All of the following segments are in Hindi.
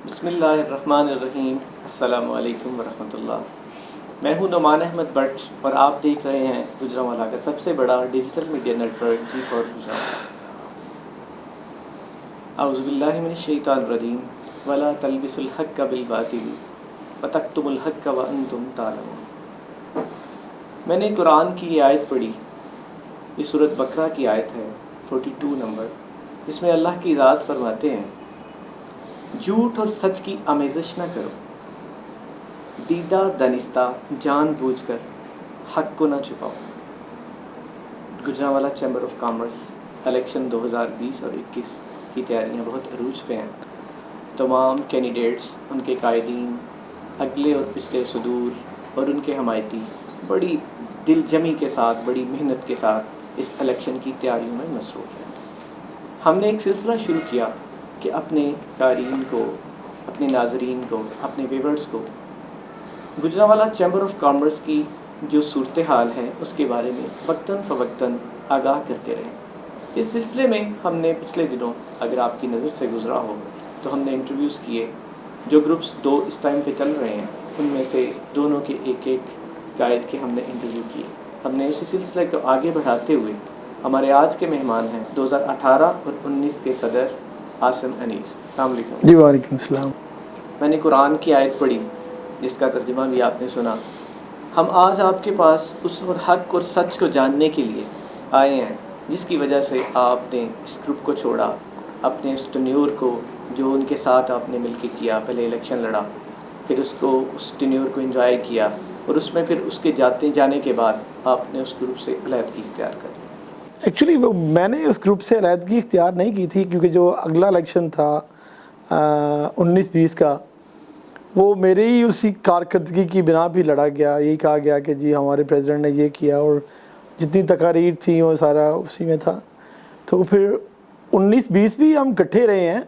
बिस्मिल्लाहिर्रहमानिर्रहीम। अस्सलामु अलैकुम वरहमतुल्लाह। मैं हूं नुमान अहमद भट्ट और आप देख रहे हैं गुजरांवाला का सबसे बड़ा digital media network G4 Gujranwala. औज़ु बिल्लाहि मिनश शैतानिर रजीम वला तलबिसुल हक़्क़ बिल बातिल व तक्तुमुल हक़्क़ व अंतुम तालमून। मैंने कुरान की ये आयत पढ़ी, ये सूरत बकरा की आयत है 42 नंबर, जिसमें अल्लाह की ज़ात फरमाते हैं, झूठ और सच की आमेज़श न करो, दीदा दनिस्ता जानबूझकर हक को न छुपाओ। Gujranwala chamber of commerce election 2020 और 21 की तैयारियां बहुत अरूज पे हैं। तमाम कैंडिडेट्स, उनके कायदीन, अगले और पिछले सुदूर और उनके हमायती बड़ी दिलजमी के साथ, बड़ी मेहनत के साथ इस इलेक्शन की तैयारियों में मसरूफ़ हैं। हमने एक सिलसिला शुरू किया कि अपने क़ारीन को, अपने नाज़रीन को, अपने व्यूअर्स को गुजरांवाला चैम्बर ऑफ कॉमर्स की जो सूरत हाल है उसके बारे में वक्तन फ़वक्तन आगाह करते रहे। इस सिलसिले में हमने पिछले दिनों, अगर आपकी नज़र से गुज़रा हो, तो हमने इंटरव्यूज़ किए। जो ग्रुप्स 2 इस टाइम पे चल रहे हैं उनमें से दोनों के एक कायद के हमने इंटरव्यू किए। हमने इसी सिलसिले को आगे बढ़ाते हुए हमारे आज के मेहमान हैं 2018 और 19 के सदर आसिम अनीस। अस्सलाम वालेकुम। जी वालेकुम सलाम। मैंने कुरान की आयत पढ़ी जिसका तर्जुमा भी आपने सुना। हम आज आपके पास उस हक़ और सच को जानने के लिए आए हैं जिसकी वजह से आपने इस ग्रुप को छोड़ा, अपने इस टेन्योर को जो उनके साथ आपने मिलकर किया, पहले इलेक्शन लड़ा, फिर उस टेन्योर को एंजॉय किया और उसमें फिर उसके जाने के बाद आपने उस ग्रुप से अलहदगी इख्तियार कर ली। एक्चुअली मैंने उस ग्रुप से अलहदगी इख्तियार नहीं की थी, क्योंकि जो अगला इलेक्शन था 19-20 का, वो मेरे ही उसी कारकर्दगी की बिना भी लड़ा गया। यही कहा गया कि जी हमारे प्रेसिडेंट ने ये किया और जितनी तकारीर थी वो सारा उसी में था। तो फिर 19-20 भी हम इकट्ठे रहे हैं।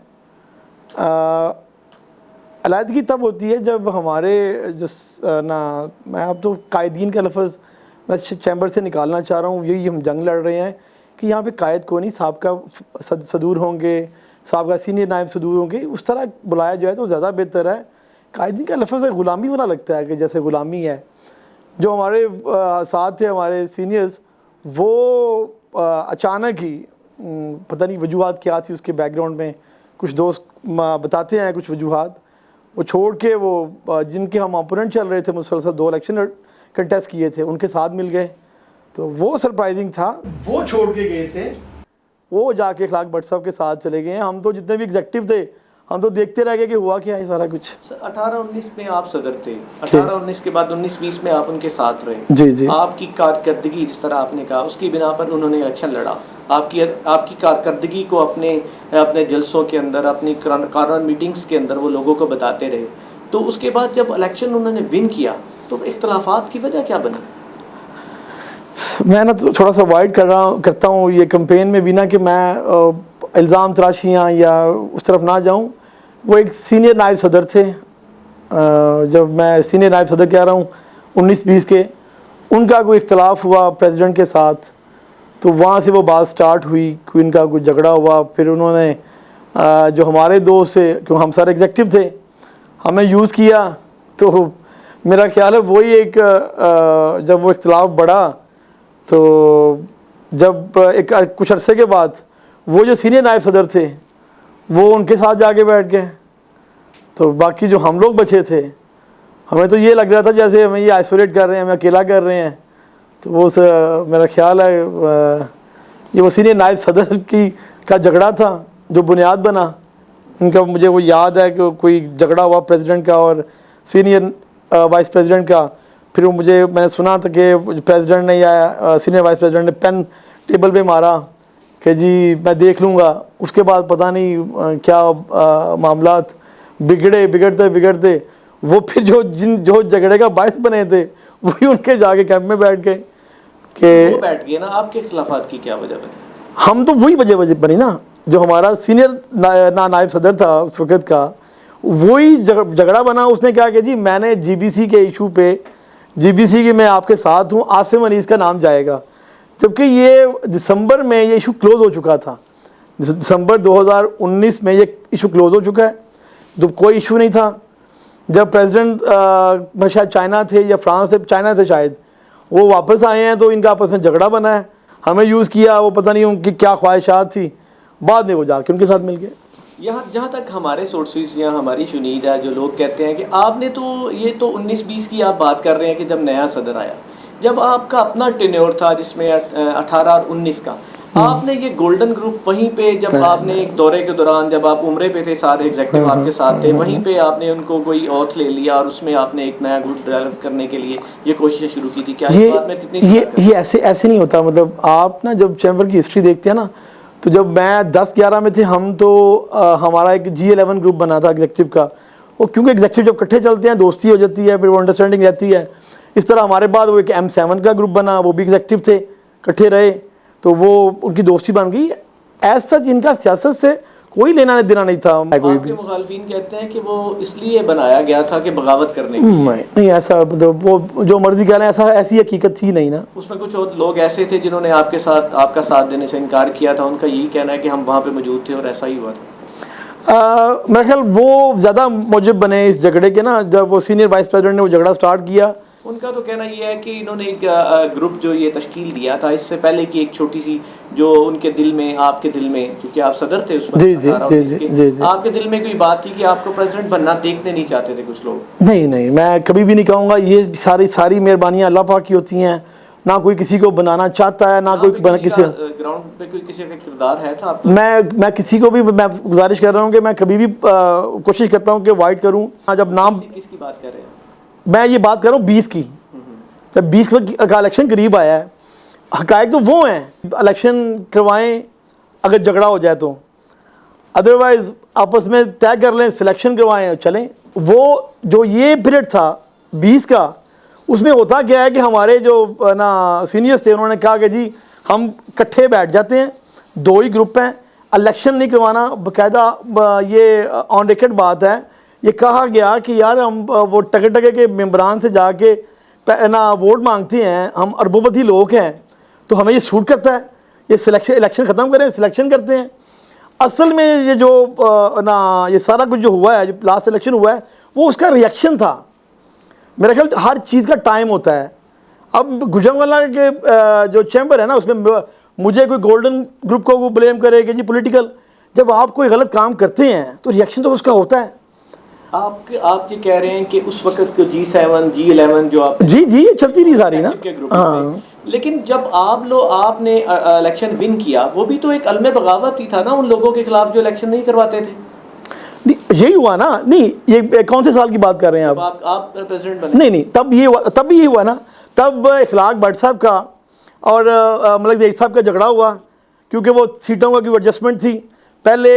अलहदगी तब होती है जब हमारे मैं अब तो कायदीन का लफ्ज़ मैं चैम्बर से निकालना चाह रहा हूँ। यही हम जंग लड़ रहे हैं कि यहाँ पे कायद को नहीं, साहब सदूर होंगे, साहब का सीनियर नायब सदूर होंगे, उस तरह बुलाया जाए तो ज़्यादा बेहतर है। कायदीन का लफ्ज़ ग़ुलामी वाला लगता है कि जैसे ग़ुलामी है। जो हमारे साथ थे हमारे सीनियर्स, वो अचानक ही पता नहीं वजूहात क्या थी उसके बैकग्राउंड में, कुछ दोस्त बताते हैं कुछ वजूहात, वो छोड़ के वो जिनके हम अपोनेंट चल रहे थे, मुसलसल 2 इलेक्शन कंटेस्ट किए थे, उनके साथ मिल गए। तो वो सरप्राइजिंग था। वो छोड़ के गए थे, वो जाके इखलाक भट्ट साहब के साथ चले गए हैं। हम तो जितने भी एग्जेक्टिव थे हम तो देखते रह गए कि हुआ क्या है सारा कुछ। सर 18-19 में आप सदर थे, 18-19 के बाद 19-20 में आप उनके साथ रहे। जी जी। आपकी कारकर्दगी जिस तरह आपने कहा उसकी बिना पर उन्होंने इलेक्शन लड़ा। आपकी कारकर्दगी को अपने जलसों के अंदर, अपनी कॉर्नर मीटिंग्स के अंदर वो लोगों को बताते रहे। तो उसके बाद जब इलेक्शन उन्होंने विन किया तो इख्तलाफात की वजह क्या बनी? मैं ना तो थोड़ा सा अवॉइड करता हूँ ये कैंपेन में भी ना कि मैं इल्ज़ाम तराशियाँ या उस तरफ ना जाऊँ। वो एक सीनियर नायब सदर थे, जब मैं सीनियर नायब सदर कह रहा हूँ 19-20 के, उनका कोई इख्तलाफ हुआ प्रेसिडेंट के साथ, तो वहाँ से वो बात स्टार्ट हुई, कोई इनका कुछ झगड़ा हुआ। फिर उन्होंने जो हमारे दोस्त से, क्यों हम सारे एग्जेक्टिव थे, हमें यूज़ किया। तो मेरा ख्याल है वही एक जब वो इख्तलाफ बढ़ा तो जब एक कुछ अरसे के बाद वो जो सीनियर नायब सदर थे वो उनके साथ जाके बैठ गए। तो बाकी जो हम लोग बचे थे, हमें तो ये लग रहा था जैसे हमें ये आइसोलेट कर रहे हैं, हमें अकेला कर रहे हैं। तो वो मेरा ख्याल है ये वो सीनियर नायब सदर का झगड़ा था जो बुनियाद बना उनका। मुझे वो याद है कि कोई झगड़ा हुआ प्रेसिडेंट का और सीनियर वाइस प्रेसिडेंट का। फिर मैंने सुना था कि प्रेसिडेंट ने या सीनियर वाइस प्रेसिडेंट ने पेन टेबल पे मारा कि जी मैं देख लूँगा। उसके बाद पता नहीं क्या मामलात बिगड़ते वो फिर जो झगड़े का बायस बने थे वही उनके जाके कैंप में बैठ गए कि वो बैठ गए ना। आपके खिलाफात की क्या वजह बनी? हम तो वही वजह बनी ना, जो हमारा सीनियर नायब सदर था उस वक़्त का, वही झगड़ा बना। उसने कहा कि जी मैंने जीबीसी के इशू पे, जीबीसी के मैं आपके साथ हूँ, आसिम अनीस का नाम जाएगा। जबकि ये दिसंबर में ये इशू क्लोज़ हो चुका था, दिसंबर 2019 में ये इशू क्लोज़ हो चुका है। तो कोई इशू नहीं था। जब प्रेसिडेंट शायद चाइना थे या फ्रांस से, चाइना थे शायद, वो वापस आए हैं तो इनका आपस में झगड़ा बना है, हमें यूज़ किया, वो पता नहीं उनकी क्या ख्वाहिशात थी, बाद में वो जाके उनके साथ मिल गए। यहाँ जहाँ तक हमारे सोर्सेज या हमारी शुनीद है, जो लोग कहते हैं कि आपने तो ये तो 19-20 की आप बात कर रहे हैं कि जब नया सदर आया, जब आपका अपना टेन्योर था जिसमें 18 और 19 का, आपने ये गोल्डन ग्रुप वहीं पे जब आपने एक दौरे के दौरान जब आप उम्रे पे थे, सारे एग्जेक्टिव आपके साथ थे, वहीं पे आपने उनको कोई ऑथ ले लिया और उसमें आपने एक नया ग्रुप डेवलप करने के लिए ये कोशिशें शुरू की थी। क्या इस बात में कितनी ये ऐसे नहीं होता। मतलब आप ना जब चैम्बर की हिस्ट्री देखते हैं ना, तो जब मैं 10-11 में थे हम तो हमारा एक G11 ग्रुप बना था एग्जेक्टिव का। वो क्योंकि एग्जेक्टिव जब इकट्ठे चलते हैं दोस्ती हो जाती है, फिर वो अंडरस्टैंडिंग रहती है। इस तरह हमारे बाद वो एक M7 का ग्रुप बना, वो भी एग्जेक्टिव थे, इकट्ठे रहे, तो वो उनकी दोस्ती बन गई। एज सच इनका सियासत से कोई लेना देना नहीं था। कोई भी मुखालफिन कहते हैं कि वो इसलिए बनाया गया था कि बगावत करने के लिए। नहीं ऐसा, वो जो मर्जी कह रहे हैं, ऐसी हकीकत थी नहीं ना। उसमें कुछ और लोग ऐसे थे जिन्होंने आपका साथ देने से इनकार किया था, उनका यही कहना है कि हम वहाँ पे मौजूद थे और ऐसा ही हुआ था। मेरा ख्याल वो ज़्यादा मौजब बने इस झगड़े के ना, जब वो सीनियर वाइस प्रेसिडेंट ने वो झगड़ा स्टार्ट किया। उनका तो कहना ये है कि इन्होंने एक ग्रुप जो ये तश्कील दिया था, इससे पहले की एक छोटी सी जो उनके दिल में, आपके दिल में, क्योंकि आप सदर थे उस वक्त, जी, आपके दिल में कोई बात थी कि आपको प्रेसिडेंट बनना देखने नहीं चाहते थे कुछ लोग? नहीं, मैं कभी भी नहीं कहूँगा। ये सारी मेहरबानियाँ अल्लाह पाक की होती हैं, ना कोई किसी को बनाना चाहता है, ना कोई किसी ग्राउंड पे कोई किसी का किरदार है था आपका? मैं किसी को भी मैं गुजारिश कर रहा हूँ कि मैं कभी भी कोशिश करता हूँ कि अवॉइड करूँ। जब नाम किसकी बात कर रहे हैं? मैं ये बात कर रहा हूँ 20 की। जब 20 का इलेक्शन करीब आया है, हकायक तो वो हैं, इलेक्शन करवाएं अगर झगड़ा हो जाए तो, अदरवाइज़ आपस में तय कर लें, सिलेक्शन करवाएं और चलें। वो जो ये पीरियड था 20 का, उसमें होता क्या है कि हमारे जो ना सीनियर्स थे, उन्होंने कहा कि जी हम इकट्ठे बैठ जाते हैं, 2 ही ग्रुप हैं, इलेक्शन नहीं करवाना। बाकायदा ये ऑन रिकॉर्ड बात है, ये कहा गया कि यार हम वो टके के मेम्बरान से जाके ना वोट मांगते हैं, हम अरबोपति लोग हैं, तो हमें ये सूट करता है, ये इलेक्शन ख़त्म करें, सिलेक्शन करते हैं। असल में ये जो ना ये सारा कुछ जो हुआ है, जो लास्ट इलेक्शन हुआ है, वो उसका रिएक्शन था। मेरा ख्याल हर चीज़ का टाइम होता है। अब गुजरांवाला के जो चैम्बर है ना, उसमें मुझे कोई गोल्डन ग्रुप को ब्लेम करे कि जी पॉलिटिकल, जब आप कोई गलत काम करते हैं तो रिएक्शन तो उसका होता है। आप ये कह रहे हैं कि उस वक्त को G7 G11 जो आप जी चलती रही सारी ना। हाँ। लेकिन जब आपने इलेक्शन विन किया, वो भी तो एक अलमे बगावत ही था ना उन लोगों के खिलाफ जो इलेक्शन नहीं करवाते थे। यही हुआ ना। नहीं, ये कौन से साल की बात कर रहे हैं आप प्रेसिडेंट बने? नहीं, तब भी ये हुआ ना। तब इखलाक भट्ट साहब का और मलिक ज़ैद साहब का झगड़ा हुआ, क्योंकि वो सीटों का की एडजस्टमेंट थी। पहले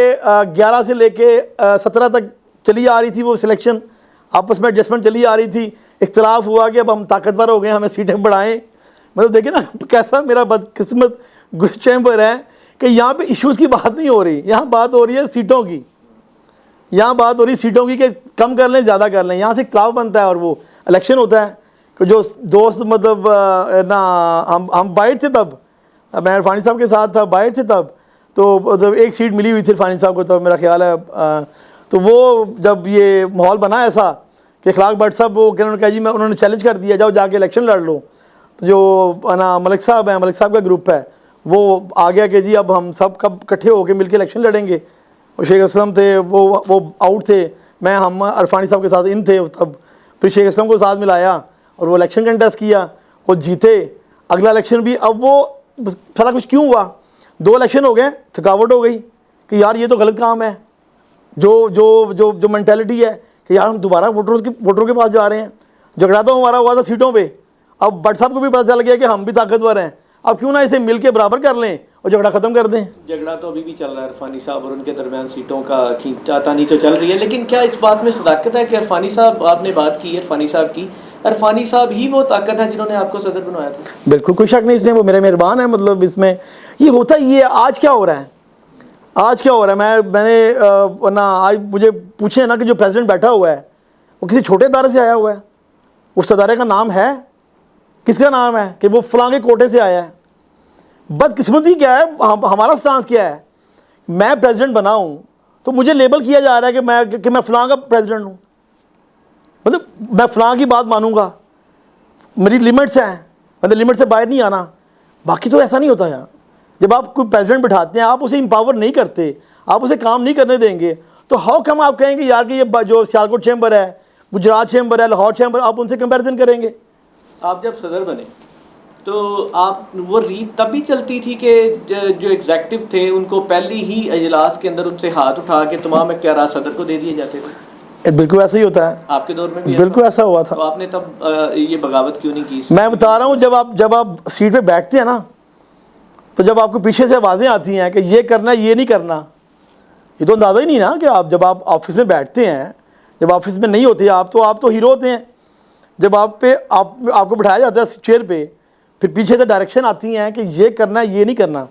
11 से लेके 17 तक चली आ रही थी वो सिलेक्शन, आपस में एडजस्टमेंट चली आ रही थी। इख्तलाफ हुआ कि अब हम ताकतवर हो गए, हमें सीटें बढ़ाएं। मतलब देखिए ना कैसा मेरा बदकिस्मत चैम्बर है कि यहाँ पे इश्यूज़ की बात नहीं हो रही, यहाँ बात हो रही है सीटों की। यहाँ बात हो रही सीटों की कि कम कर लें, ज़्यादा कर लें। यहाँ से इख्तलाफ बनता है और वो इलेक्शन होता है कि जो दोस्त मतलब ना हम बाइट थे, तब मैं इरफानी साहब के साथ था, बाइट थे तब, तो एक सीट मिली हुई थी इरफानी साहब को, तब मेरा ख्याल है। तो वो जब ये माहौल बना ऐसा कि इखलाक भट्ट साहब वो उन्होंने कहा जी, उन्होंने चैलेंज कर दिया, जाओ जाके इलेक्शन लड़ लो। तो जो ना मलिक साहब हैं, मलिक साहब का ग्रुप है, वो आ गया कि जी अब हम सब कब इकट्ठे होकर मिलकर इलेक्शन लड़ेंगे। और शेख असलम थे, वो आउट थे, हम इरफानी साहब के साथ इन थे तब। फिर शेख असलम को साथ मिलाया और वो इलेक्शन कंटेस्ट किया, वो जीते। अगला इलेक्शन भी, अब वो सारा कुछ क्यों हुआ, 2 इलेक्शन हो गए, थकावट हो गई कि यार ये तो गलत काम है। जो मेंटालिटी है कि यार हम दोबारा वोटरों के पास जा रहे हैं। झगड़ा तो हमारा हुआ था सीटों पे, अब भट्ट साहब को भी पता चल गया कि हम भी ताकतवर हैं, अब क्यों ना इसे मिल के बराबर कर लें और झगड़ा ख़त्म कर दें। झगड़ा तो अभी भी चल रहा है इरफानी साहब और उनके दरमियान, सीटों का खींचातानी तो चल रही है। लेकिन क्या इस बात में सदाकत है कि इरफानी साहब, आपने बात की इरफानी साहब की, इरफानी साहब ही वो ताकत है जिन्होंने आपको सदर बनवाया था? बिल्कुल, कोई शक नहीं इसमें, वो मेरे मेहरबान है। मतलब इसमें ये होता ही है। आज क्या हो रहा है, मैंने ना आज मुझे पूछे ना कि जो प्रेसिडेंट बैठा हुआ है वो किसी छोटे इदारे से आया हुआ है, उस इदारे का नाम है, किसका नाम है कि वो फलां के कोटे से आया है। बदकिस्मती क्या है, हमारा स्टांस क्या है, मैं प्रेसिडेंट बना हूँ तो मुझे लेबल किया जा रहा है कि मैं फ़लाँ का प्रेसिडेंट हूँ, मतलब मैं फ़लाँ की बात मानूंगा, मेरी लिमिट्स हैं, मतलब लिमिट से बाहर नहीं आना। बाकी तो ऐसा नहीं होता यार। जब आप कोई प्रेसिडेंट बिठाते हैं, आप उसे एम्पावर नहीं करते, आप उसे काम नहीं करने देंगे, तो हाउ कम आप कहेंगे यार कि ये जो सियालकोट चैम्बर है, गुजरात चैम्बर है, लाहौर चैम्बर, आप उनसे कंपैरिजन करेंगे? आप जब सदर बने तो आप वो रीत तब भी चलती थी कि जो एग्जेक्टिव थे उनको पहली ही इजलास के अंदर उनसे हाथ उठा के तमाम इख्तियारात सदर को दे दिए जाते थे? बिल्कुल ऐसा ही होता है। आपके दौर में भी बिल्कुल ऐसा हुआ था। तो आपने तब ये बगावत क्यों नहीं की? मैं बता रहा हूँ, जब आप सीट पे बैठते हैं ना, तो जब आपको पीछे से आवाज़ें आती हैं कि ये करना ये नहीं करना, ये तो अंदाज़ा ही नहीं ना कि आप जब आप ऑफिस में बैठते हैं, जब ऑफिस में नहीं होते आप तो हीरो होते हैं। जब आपको बिठाया जाता है चेयर पे, फिर पीछे से डायरेक्शन आती हैं कि ये करना ये नहीं करना,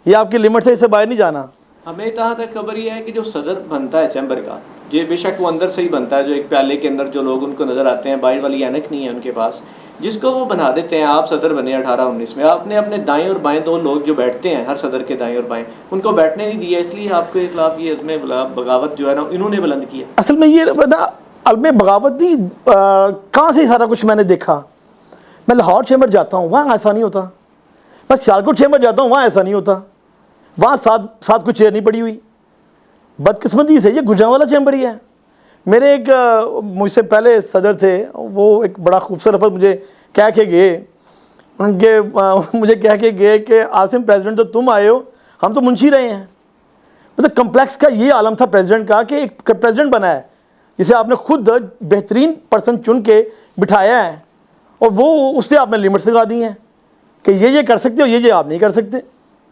ये आपकी लिमिट से इससे बाहर नहीं जाना। हमें जहाँ तक खबर ये है कि जो सदर बनता है चैम्बर का, ये बेशक वो अंदर से ही बनता है, जो एक प्याले के अंदर जो लोग उनको नज़र आते हैं, बाहर वाली ऐनक नहीं है उनके पास, जिसको वो बना देते हैं। आप सदर बने 18-19 में, आपने अपने दाएं और बाएं दो लोग जो बैठते हैं हर सदर के दाएं और बाएं, उनको बैठने नहीं दिया, इसलिए आपके खिलाफ ये इसमें बगावत जो है ना इन्होंने बुलंद किया। असल में ये ना अलमें बगावत नहीं, कहाँ से सारा कुछ मैंने देखा। मैं लाहौर चैम्बर जाता हूँ, वहाँ ऐसा नहीं होता। मैं सियालकोट चैम्बर जाता हूँ, वहाँ ऐसा नहीं होता। वहाँ साथ कोई चेयर नहीं पड़ी हुई। बदकिस्मती से ये गुजरांवाला चैम्बर ही है। मेरे एक मुझसे पहले सदर थे, वो एक बड़ा खूबसूरत लफ्ज़ मुझे कह के गए, मुझे कह के गए कि आसिम प्रेसिडेंट तो तुम आए हो, हम तो मुंशी रहे हैं। मतलब कम्प्लेक्स का ये आलम था प्रेसिडेंट का कि एक प्रेसिडेंट बना है जिसे आपने खुद बेहतरीन पर्सन चुन के बिठाया है, और वो उस पर आपने लिमिट्स लगा दी हैं कि ये कर सकते हो, ये आप नहीं कर सकते।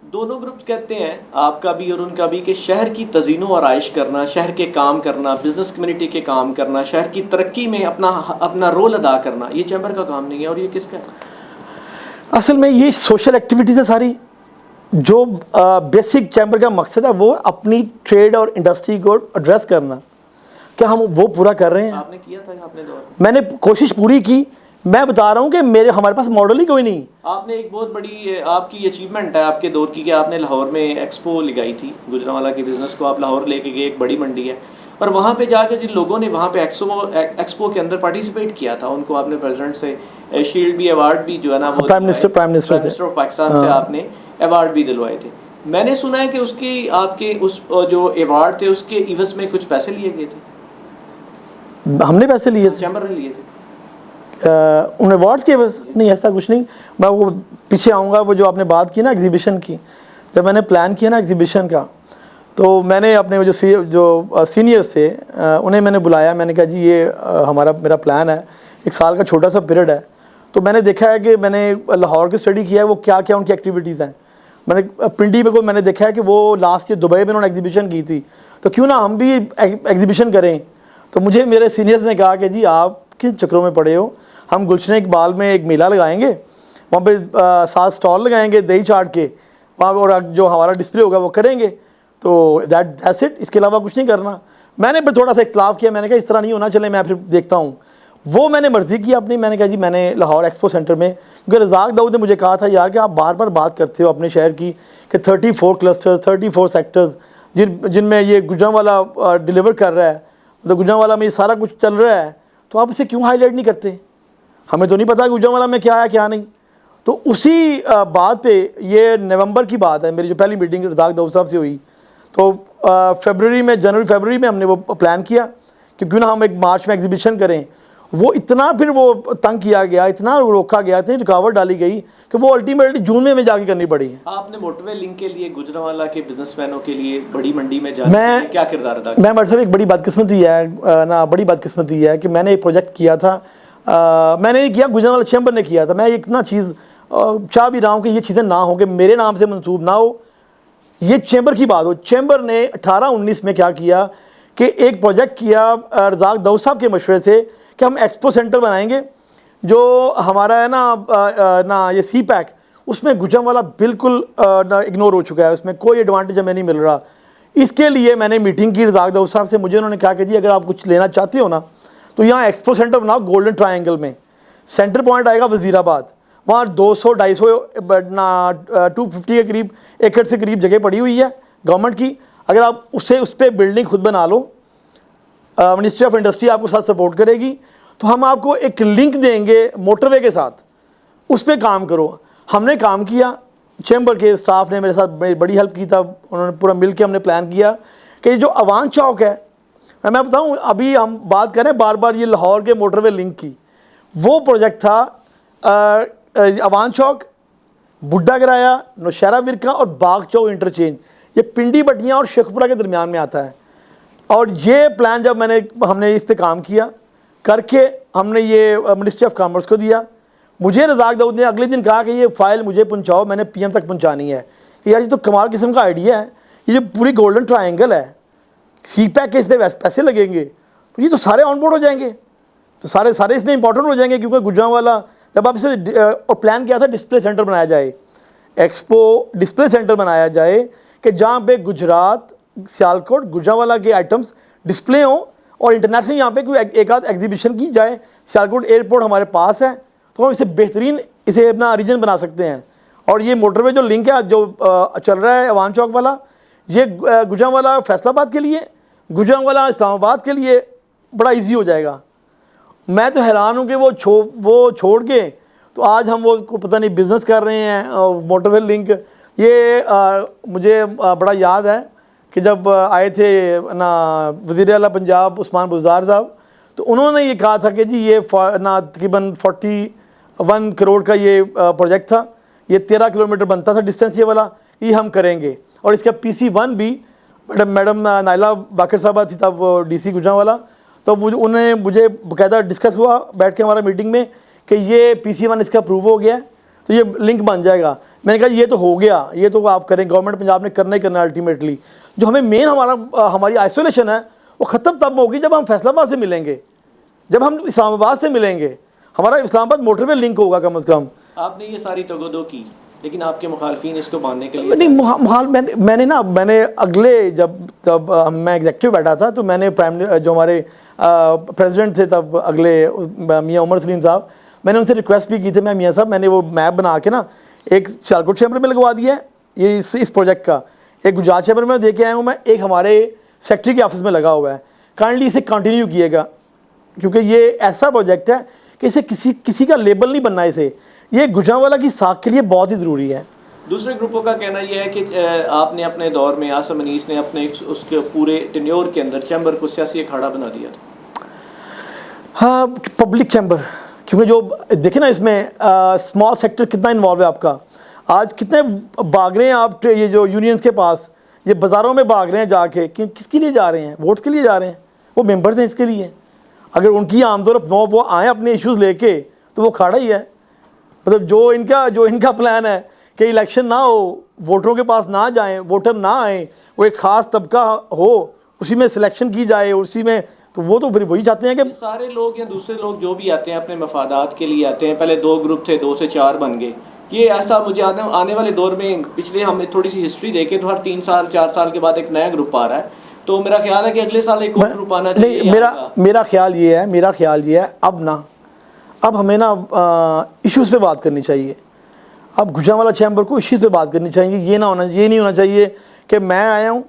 दोनों ग्रुप कहते हैं, आपका भी और उनका भी, कि शहर की तज़ीनो और आइश करना, शहर के काम करना, बिजनेस कम्युनिटी के काम करना, शहर की तरक्की में अपना रोल अदा करना, ये चैम्बर का काम नहीं है। और ये किसका है? असल में ये सोशल एक्टिविटीज़ है सारी। जो बेसिक चैम्बर का मकसद है वो अपनी ट्रेड और इंडस्ट्री को एड्रेस करना। क्या हम वो पूरा कर रहे हैं? आपने किया था अपने दौर में? मैंने कोशिश पूरी की। मैं बता रहा हूँ कि हमारे पास मॉडल ही कोई नहीं। आपने एक बहुत बड़ी आपकी अचीवमेंट है आपके दौर की कि आपने लाहौर में एक्सपो लगाई थी। गुजरांवाला के बिज़नेस को आप लाहौर लेके गए, एक बड़ी मंडी है, और वहाँ पे जाकर जिन लोगों ने वहाँ पे एक्सपो के अंदर पार्टिसिपेट किया था, उनको आपने प्रेसिडेंट से शील्ड भी, अवार्ड भी जो है ना, वो प्राइम मिनिस्टर ऑफ पाकिस्तान से आपने अवार्ड भी दिलवाए थे। मैंने सुना है कि उसकी आपके उस जो अवार्ड थे उसके इवज़ में कुछ पैसे लिए गए थे। हमने पैसे लिए थे? चैम्बर ने लिए थे उन अवार्ड्स के बस? नहीं, ऐसा कुछ नहीं। मैं वो पीछे आऊँगा। वो जो आपने बात की ना एग्जीबिशन की, जब मैंने प्लान किया ना एग्जीबिशन का, तो मैंने अपने जो सीनियर्स थे उन्हें मैंने बुलाया। मैंने कहा जी ये मेरा प्लान है, एक साल का छोटा सा पीरियड है। तो मैंने देखा है कि मैंने लाहौर की स्टडी किया है, वो क्या क्या उनकी एक्टिविटीज़ हैं। मैंने पिंडी में मैंने देखा है कि वो लास्ट ईयर दुबई में उन्होंने एग्जीबिशन की थी, तो क्यों ना हम भी एग्जीबिशन करें। तो मुझे मेरे सीनियर्स ने कहा कि जी आप किन चक्रों में पड़े हो, हम गुलशन इकबाल में एक मेला लगाएंगे, वहाँ पे 7 स्टॉल लगाएंगे दही चाट के वहाँ, और जो हमारा डिस्प्ले होगा वो करेंगे, तो दैट्स इट, इसके अलावा कुछ नहीं करना। मैंने फिर थोड़ा सा इख्तलाफ किया। मैंने कहा इस तरह नहीं होना, चले मैं फिर देखता हूँ। वो मैंने मर्ज़ी की अपनी। मैंने कहा जी मैंने लाहौर एक्सपो सेंटर में, क्योंकि रज़ाक दाऊद ने मुझे कहा था यार कि आप बार बार बात करते हो अपने शहर की कि 34 क्लस्टर्स, 34 सेक्टर्स जिनमें ये गुजरांवाला डिलीवर कर रहा है, मतलब गुजरांवाला में ये सारा कुछ चल रहा है, तो आप इसे क्यों हाईलाइट नहीं करते? हमें तो नहीं पता गुजरांवाला में क्या है क्या नहीं। तो उसी बात पे, ये नवंबर की बात है, मेरी जो पहली मीटिंग रज़ाक दाऊद साहब से हुई, तो जनवरी फरवरी में हमने वो प्लान किया कि क्यों ना हम एक मार्च में एग्जीबिशन करें। वो इतना फिर वो तंग किया गया, इतना रोका गया, इतनी रुकावट डाली गई कि वो अल्टीमेटली जून में हमें जाके करनी पड़ी। आपने मोटरवे लिंक के लिए गुजरांवाला के बिजनेसमैनों के लिए बड़ी मंडी में जाने के लिए क्या किरदार अदा किया? मैं मतलब एक बड़ी बदकिस्मती है ना, बड़ी बदकिस्मती है कि मैंने एक प्रोजेक्ट किया था। मैंने नहीं किया, गुजरांवाला चैम्बर ने किया था। मैं इतना चीज़ चाह भी रहा हूँ कि ये चीज़ें ना हो, कि मेरे नाम से मंसूब ना हो, ये चैम्बर की बात हो। चैम्बर ने 18-19 में क्या किया कि एक प्रोजेक्ट किया रज़ाक दाऊद साहब के मशवरे से कि हम एक्सपो सेंटर बनाएंगे, जो हमारा है ना ये सी पैक, उसमें गुजरांवाला बिल्कुल इग्नोर हो चुका है, उसमें कोई एडवांटेज हमें नहीं मिल रहा। इसके लिए मैंने मीटिंग की रज़ाक दाऊद साहब से। मुझे उन्होंने कहा कि जी अगर आप कुछ लेना चाहते हो ना, तो यहाँ एक्सपो सेंटर बनाओ गोल्डन ट्रायंगल में, सेंटर पॉइंट आएगा वज़ीराबाद, वहाँ 200-250 250 के करीब एकड़ से करीब जगह पड़ी हुई है गवर्नमेंट की। अगर आप उस पर बिल्डिंग खुद बना लो, मिनिस्ट्री ऑफ इंडस्ट्री आपको साथ सपोर्ट करेगी, तो हम आपको एक लिंक देंगे मोटरवे के साथ, उस पर काम करो। हमने काम किया, चैम्बर के स्टाफ ने मेरे साथ बड़ी हेल्प की था, उन्होंने पूरा मिल के हमने प्लान किया कि जो अवान चौक है, मैं बताऊं, अभी हम बात करें बार बार ये लाहौर के मोटरवे लिंक की, वो प्रोजेक्ट था अवान चौक, बुड्ढा गराया, नौशहरा विरका और बाग चौक इंटरचेंज, ये पिंडी बटियाँ और शेखपुरा के दरमियान में आता है। और ये प्लान जब हमने इस पे काम किया करके हमने ये मिनिस्ट्री ऑफ कॉमर्स को दिया, मुझे रज़ाक दाऊद ने अगले दिन कहा कि ये फ़ाइल मुझे पहुंचाओ, मैंने पीएम तक पहुंचानी है। यार ये तो कमाल किस्म का आइडिया है, ये जो पूरी गोल्डन ट्रायंगल है, सी पैक के इस पर पैसे लगेंगे, तो ये तो सारे ऑन बोर्ड हो जाएंगे, तो सारे इसमें इंपॉर्टेंट हो जाएंगे। क्योंकि गुजरांवाला जब आप इसे और प्लान किया था डिस्प्ले सेंटर बनाया जाए, एक्सपो डिस्प्ले सेंटर बनाया जाए कि जहाँ पे गुजरात, सियालकोट, गुजरांवाला के आइटम्स डिस्प्ले हों और इंटरनेशनल यहाँ पे कोई एक आध एग्जीबिशन की जाए। सियालकोट एयरपोर्ट हमारे पास है, तो हम इसे बेहतरीन इसे अपना रीजन बना सकते हैं। और ये मोटरवे जो लिंक है जो चल रहा है अवान चौक वाला, ये गुजरांवाला फैसलाबाद के लिए, गुजरांवाला इस्लामाबाद के लिए बड़ा इजी हो जाएगा। मैं तो हैरान हूँ कि वो छोड़ के तो आज हम वो पता नहीं बिज़नेस कर रहे हैं मोटरवे लिंक। ये मुझे बड़ा याद है कि जब आए थे ना वज़ीर आला पंजाब उस्मान बुज़दार साहब, तो उन्होंने ये कहा था कि जी ये ना तकरीबन 41 करोड़ का ये प्रोजेक्ट था, ये 13 किलोमीटर बनता था डिस्टेंस ये वाला, ये हम करेंगे। और इसका PC1 भी मैडम नाइला बाकर साहबा थी तब DC गुजरांवाला, तो उन्हें मुझे बाकायदा डिस्कस हुआ बैठ के हमारा मीटिंग में कि ये PC1 इसका अप्रूव हो गया, तो ये लिंक बन जाएगा। मैंने कहा ये तो हो गया, ये तो आप करें, गवर्नमेंट पंजाब ने करना ही करना अल्टीमेटली। जो हमें मेन हमारी आइसोलेशन है वो ख़त्म तब होगी जब हम फैसलाबाद से मिलेंगे, जब हम इस्लामाबाद से मिलेंगे, हमारा इस्लामाबाद मोटरवे लिंक होगा कम अज़ कम। आपने ये सारी तगदो की, लेकिन आपके मुखालफिन इसको बांधने के लिए नहीं, मैंने अगले जब मैं एग्जेक्टिव बैठा था, तो मैंने जो हमारे प्रेसिडेंट थे तब अगले मियाँ उमर सलीम साहब, मैंने उनसे रिक्वेस्ट भी की थी, मैं मियाँ साहब मैंने वो मैप बना के ना एक सियालकोट चैम्बर में लगवा दिया है ये इस प्रोजेक्ट का, एक गुजरात चैम्बर में दे के आया हूँ मैं, एक हमारे सेक्रेटरी के ऑफिस में लगा हुआ है। काइंडली इसे कंटिन्यू किएगा, क्योंकि ये ऐसा प्रोजेक्ट है कि इसे किसी का लेबल नहीं बनना, इसे ये गुजरांवाला की साख के लिए बहुत ही ज़रूरी है। दूसरे ग्रुपों का कहना यह है कि आपने अपने दौर में, आसम अनीस ने अपने उसके पूरे टेन्योर के अंदर चैम्बर को सियासी अखाड़ा बना दिया था। हाँ, पब्लिक चैम्बर, क्योंकि जो देखें ना इसमें स्मॉल सेक्टर कितना इन्वॉल्व है आपका। आज कितने भाग रहे हैं आप ये जो यूनियंस के पास, ये बाज़ारों में भाग रहे हैं जाके, किसके लिए जा रहे हैं? वोट्स के लिए जा रहे हैं, वो मेंबर्स हैं इसके लिए। अगर उनकी आमदोरफ वो आएँ अपने इश्यूज़ लेके, तो वो खाड़ा ही है। मतलब जो इनका प्लान है कि इलेक्शन ना हो, वोटरों के पास ना जाएं, वोटर ना आए, वो एक ख़ास तबका हो, उसी में सिलेक्शन की जाए, उसी में, तो वो तो फिर वही चाहते हैं कि सारे लोग या दूसरे लोग जो भी आते हैं अपने मफादात के लिए आते हैं। पहले 2 ग्रुप थे, 2 से 4 बन गए। ये ऐसा मुझे आने वाले दौर में, पिछले हम थोड़ी सी हिस्ट्री देखें तो हर 3 साल 4 साल के बाद एक नया ग्रुप आ रहा है, तो मेरा ख्याल है कि अगले साल एक और ग्रुप आना चाहिए। मेरा ख्याल ये है अब हमें ना इश्यूज़ पे बात करनी चाहिए। अब गुजरांवाला चैम्बर को इश्यूज़ पे बात करनी चाहिए। ये नहीं होना चाहिए कि मैं आया हूँ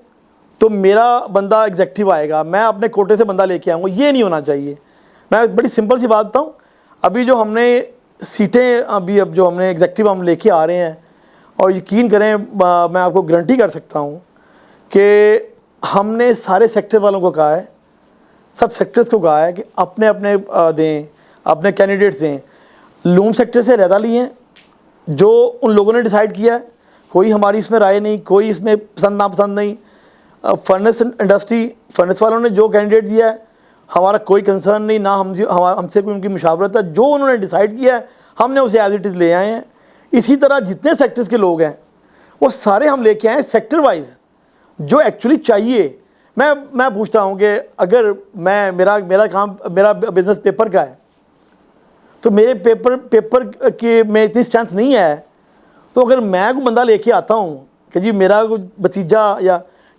तो मेरा बंदा एग्जेक्टिव आएगा, मैं अपने कोटे से बंदा लेके आऊँगा, ये नहीं होना चाहिए। मैं बड़ी सिंपल सी बात बताऊँ, अभी जो हमने सीटें अब जो हमने एग्जेक्टिव हम लेके आ रहे हैं, और यकीन करें मैं आपको गारंटी कर सकता हूँ कि हमने सारे सेक्टर वालों को कहा है, सब सेक्टर्स को कहा है कि अपने अपने दें, अपने कैंडिडेट्स दें। लूम सेक्टर से अलहदा लिए हैं, जो उन लोगों ने डिसाइड किया है, कोई हमारी इसमें राय नहीं, कोई इसमें पसंद नापसंद नहीं। फर्नेस इंडस्ट्री, फर्नेस वालों ने जो कैंडिडेट दिया है, हमारा कोई कंसर्न नहीं, ना हमसे कोई उनकी मुशावरत है। जो उन्होंने डिसाइड किया है हमने उसे एज इट इज़ ले आए हैं। इसी तरह जितने सेक्टर्स के लोग हैं वो सारे हम लेके आए सेक्टर वाइज, जो एक्चुअली चाहिए। मैं पूछता हूँ कि अगर मेरा काम, मेरा बिज़नेस पेपर का है, तो मेरे पेपर के में इतनी स्ट्रेंथ नहीं है, तो अगर मैं कोई बंदा लेके आता हूँ कि जी मेरा कोई भतीजा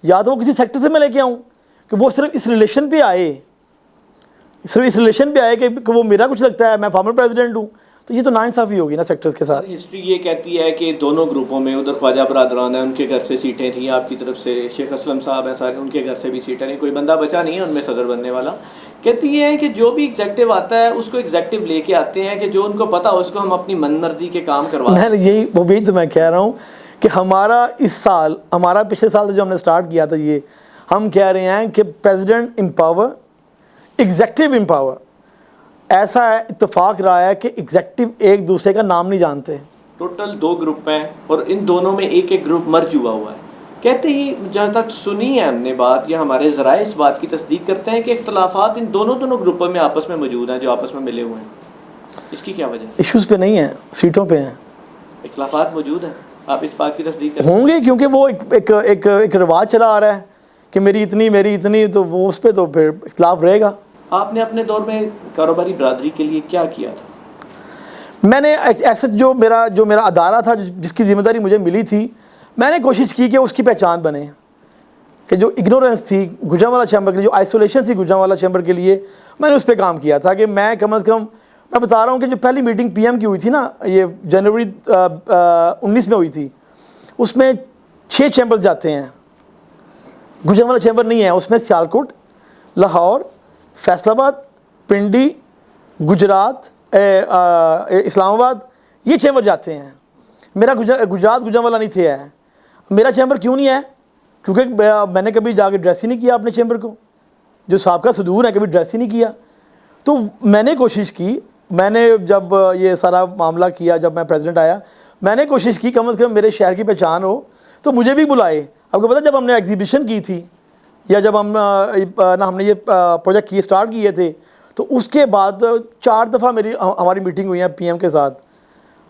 या तो किसी सेक्टर से मैं लेके आऊँ कि वो सिर्फ इस रिलेशन पे आए, कि वो मेरा कुछ लगता है, मैं फार्मर प्रेसिडेंट हूँ, तो ये तो नाइंसाफ़ी होगी ना सेक्टर्स के साथ। हिस्ट्री ये कहती है कि दोनों ग्रुपों में, उधर ख्वाजा बरादरान है, उनके घर से सीटें थी, आपकी तरफ से शेख असलम साहब हैं सारे, उनके घर से भी सीटें नहीं, कोई बंदा बचा नहीं है उनमें सदर बनने वाला। कहती है कि जो भी एग्जेक्टिव आता है उसको एग्जेक्टिव लेके आते हैं कि जो उनको पता हो उसको हम अपनी मनमर्जी के काम करवाते हैं। मैं यही वही तो मैं कह रहा हूँ कि हमारा इस साल, हमारा पिछले साल जो हमने स्टार्ट किया था, ये हम कह रहे हैं कि प्रेसिडेंट एम्पावर, एग्जेक्टिव एम्पावर। ऐसा इत्तेफाक रहा है कि एग्जेक्टिव एक दूसरे का नाम नहीं जानते। टोटल 2 ग्रुप हैं और इन दोनों में एक एक ग्रुप मर्ज हुआ हुआ है। कहते ही जहाँ तक सुनी है हमने बात, या हमारे ज़राए इस बात की तस्दीक करते हैं कि इख्तलाफात इन दोनों ग्रुपों में आपस में मौजूद हैं, जो आपस में मिले हुए हैं। इसकी क्या वजह? इश्यूज़ पे नहीं है, सीटों पे हैं इख्तलाफात मौजूद हैं, आप इस बात की तस्दीक होंगे, क्योंकि वो एक रिवाज चला आ रहा है कि मेरी इतनी, तो वो उस पर तो फिर इख्तलाफ रहेगा। आपने अपने दौर में कारोबारी बरादरी के लिए क्या किया था? मैंने ऐसा जो मेरा अदारा था, जिसकी ज़िम्मेदारी मुझे मिली थी, मैंने कोशिश की कि उसकी पहचान बने, कि जो इग्नोरेंस थी गुजरांवाला चैम्बर के लिए, जो आइसोलेशन थी गुजरांवाला चैम्बर के लिए, मैंने उस पर काम किया था कि मैं कम से कम, मैं बता रहा हूँ कि जो पहली मीटिंग पीएम की हुई थी ना, ये जनवरी 19 में हुई थी, उसमें 6 चैम्बर्स जाते हैं, गुजरांवाला चैम्बर नहीं है उसमें। सियालकोट, लाहौर, फैसलाबाद, पिंडी, गुजरात, इस्लामाबाद, ये चैम्बर जाते हैं। मेरा गुजरात गुजरांवाला नहीं थे है। मेरा चैम्बर क्यों नहीं है? क्योंकि मैंने कभी जाके ड्रेस ही नहीं किया अपने चैम्बर को, जो साहब का सदूर है, कभी ड्रेस ही नहीं किया। तो मैंने कोशिश की, मैंने जब ये सारा मामला किया, जब मैं प्रेसिडेंट आया, मैंने कोशिश की कम से कम मेरे शहर की पहचान हो, तो मुझे भी बुलाए। आपको पता, जब हमने एग्जीबिशन की थी, या जब हमने ये प्रोजेक्ट किए, स्टार्ट किए थे, तो उसके बाद 4 दफ़ा हमारी मीटिंग हुई है पीएम के साथ।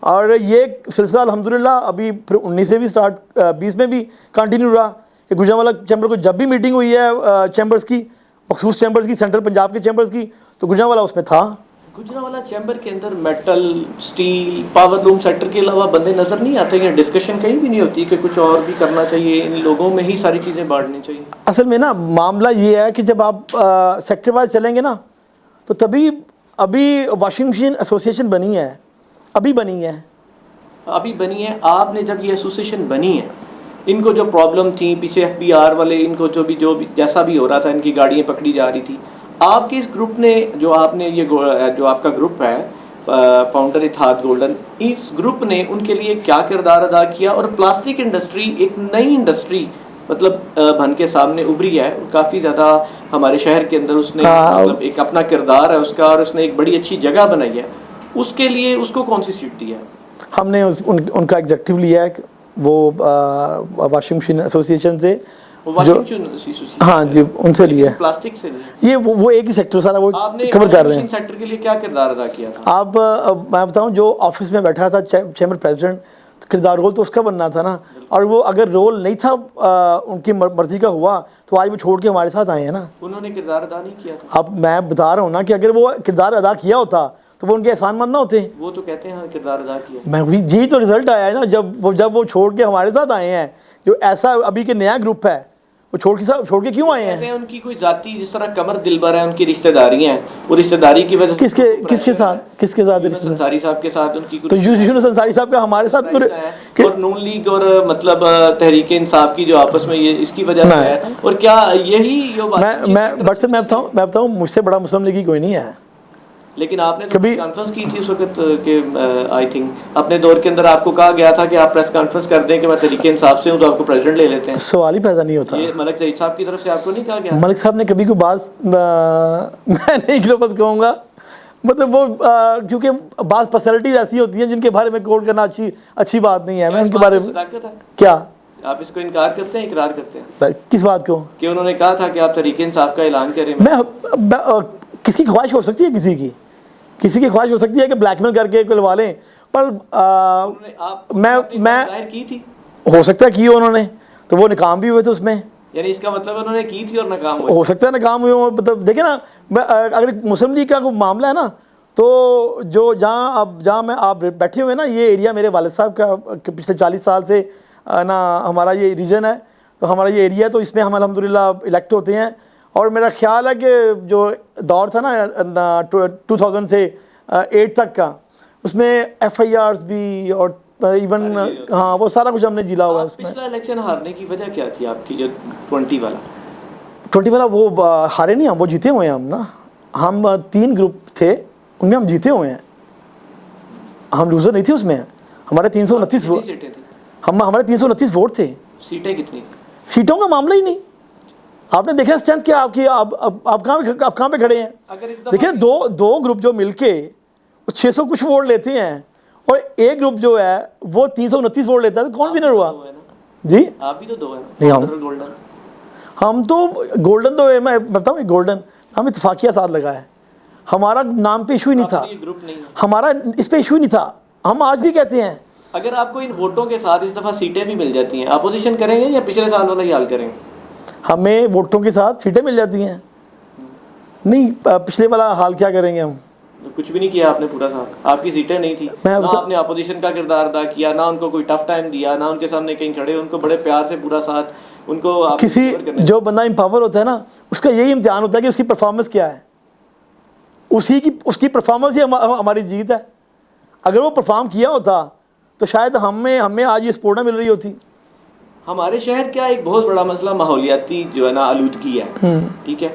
और ये सिलसिला अल्हम्दुलिल्लाह अभी फिर 19 में भी 20 में भी कंटिन्यू रहा कि गुजरांवाला चैम्बर को जब भी मीटिंग हुई है चैम्बर्स की, मखसूस चैम्बर्स की, सेंट्रल पंजाब के चैम्बर्स की, तो गुजरांवाला उसमें था। गुजरांवाला चैम्बर के अंदर metal, steel, power loom sector के अलावा बंदे नज़र नहीं आते हैं। डिस्कशन कहीं भी नहीं होती कि कुछ और भी करना चाहिए, इन लोगों में ही सारी चीज़ें बांटनी चाहिए। असल में ना मामला ये है कि जब आप सेक्टर वाइज चलेंगे ना, तो तभी अभी वॉशिंग मशीन एसोसिएशन बनी है, अभी बनी है। आपने जब ये एसोसिएशन बनी है, इनको जो प्रॉब्लम थी पीछे FBR वाले, इनको जो भी जैसा भी हो रहा था, इनकी गाड़ियाँ पकड़ी जा रही थी, आपके इस ग्रुप ने, जो आपका ग्रुप है फाउंडर इत्तेहाद गोल्डन, इस ग्रुप ने उनके लिए क्या किरदार अदा किया? और प्लास्टिक इंडस्ट्री एक नई इंडस्ट्री मतलब बन के सामने उभरी है, काफ़ी ज़्यादा हमारे शहर के अंदर उसने मतलब एक अपना किरदार है उसका, और उसने एक बड़ी अच्छी जगह बनाई है। उसके लिए उसको कौन सी सीट दी है? हमने उनका एग्जेक्टिव लिया है, वो वॉशिंग मशीन एसोसिएशन से, हाँ जी, उनसे लिया है। प्लास्टिक से नहीं, ये वो एक ही सेक्टर सारा वो कवर कर रहे हैं। सेक्टर के लिए क्या किरदार अदा किया था? आप मैं बताऊं, जो ऑफिस में बैठा था चैम्बर प्रेसिडेंट, किरदार रोल तो उसका बनना था ना। और वो अगर रोल नहीं था उनकी मर्जी का हुआ, तो आज वो छोड़ के हमारे साथ आए हैं ना। उन्होंने किरदार अदा नहीं किया था। अब मैं बता रहा हूँ ना कि अगर वो किरदार अदा किया होता तो वो उनके एहसानमंद ना होते। वो तो कहते हैं किरदार अदा किया। मैं यही तो रिजल्ट आया है ना, जब वो छोड़ के हमारे साथ आए हैं। जो ऐसा अभी के नया ग्रुप है, वो छोड़ के क्यों आए हैं? उनकी कोई जाति, जिस तरह कमर दिलबर है, उनकी रिश्तेदारी हैं, वो रिश्तेदारी की वजह किसके साथ अंसारी साहब के साथ उनकी, तो यूनुस अंसारी साहब का हमारे साथ और नून लीग और मतलब तहरीक इंसाफ की जो आपस में ये इसकी वजह से है। और क्या यही जो बात मैं बताऊं मुझसे बड़ा मुस्लिम लीगी कोई नहीं है। लेकिन आपने तो कभी कॉन्फ्रेंस की थी उस वक्त के, आई थिंक अपने दौर के अंदर आपको कहा गया था कि आप प्रेस कॉन्फ्रेंस कर दें कि मैं तहरीक इंसाफ से हूं, तो आपको प्रेसिडेंट ले लेते हैं। सवाल ही पैदा नहीं होता। ये मलिक जहीद साहब की तरफ से आपको नहीं कहा गया? मलिक साहब ने कभी कोई बात मैं नहीं लफ्ज़ कहूँगा, मतलब वो क्योंकि बात पर्सनैलिटीज ऐसी होती हैं जिनके बारे में कोट करना अच्छी बात नहीं है। मैं उनके बारे में क्या, आप इसको इनकार करते हैं, इकरार करते हैं? किस बात को? कि उन्होंने कहा था कि आप तहरीक इंसाफ का ऐलान करें। किसी की ख्वाहिश हो सकती है, किसी की ख्वाहिश हो सकती है कि ब्लैकमेल करके खुलवा लें, पर मैं की थी, हो सकता है की उन्होंने, तो वो नाकाम भी हुए थे उसमें। यानी इसका मतलब उन्होंने की थी और नाकाम हुए। हो सकता है नाकाम हुए हो। मतलब देखिए ना, अगर मुस्लिम लीग का कोई मामला है ना, तो जो जहाँ मैं आप बैठे हुए ना, ये एरिया मेरे वालिद साहब का पिछले 40 साल से ना हमारा ये रीजन है, तो हमारा ये एरिया है, तो इसमें हम अल्हम्दुलिल्लाह इलेक्ट होते हैं। और मेरा ख्याल है कि जो दौर था ना 2000 से 8 तक का, उसमें FIRs भी और इवन हाँ वो सारा कुछ हमने जिला हुआ है उसमें। पिछला इलेक्शन हारने की वजह क्या थी आपकी, जो 20 वाला? 20 वाला वो हारे नहीं, हम वो जीते हुए हैं हम ना। हम 3 ग्रुप थे, उनमें हम जीते हुए हैं, हम लूजर नहीं थे उसमें। हमारे 329 वोट, हमारे 329 वोट थे। सीटें कितनी थी? सीटों का मामला ही नहीं। आपने देखा स्ट्रेंथ क्या आपकी, आप कहाँ पे खड़े हैं? देखिए दो ग्रुप जो मिलके 600 कुछ वोट लेते हैं और एक ग्रुप जो है वो 329 वोट लेता है, तो कौन विनर हुआ जी? आप भी तो 2 हैं नहीं, हम तो गोल्डन तो मैं बताऊँ, गोल्डन हम इत्तेफाकिया साथ लगा है, हमारा नाम पे इशू ही नहीं था, ग्रुप नहीं हमारा इस पे इशू ही नहीं था। हम आज भी कहते हैं अगर आपको इन वोटों के साथ इस दफ़ा सीटें भी मिल जाती हैं, अपोजिशन करेंगे या पिछले साल वाला ही हाल करेंगे? हमें वोटों के साथ सीटें मिल जाती हैं, नहीं पिछले वाला हाल क्या करेंगे हम? कुछ भी नहीं किया आपने पूरा साल, आपकी सीटें नहीं थी ना, आपने अपोजिशन का किरदार अदा किया, ना उनको कोई टफ टाइम दिया, ना उनके सामने कहीं खड़े, उनको बड़े प्यार से पूरा साथ उनको किसी जो बंदा एम्पावर होता है ना, उसका यही इम्तिहान होता है कि उसकी परफॉर्मेंस क्या है, उसकी परफॉर्मेंस ही हमारी जीत है। अगर वो परफॉर्म किया होता तो शायद हमें आज ये सपोर्ट मिल रही होती। हमारे शहर का एक बहुत बड़ा मसला माहौलियाती जो है ना आलूदगी है, ठीक है,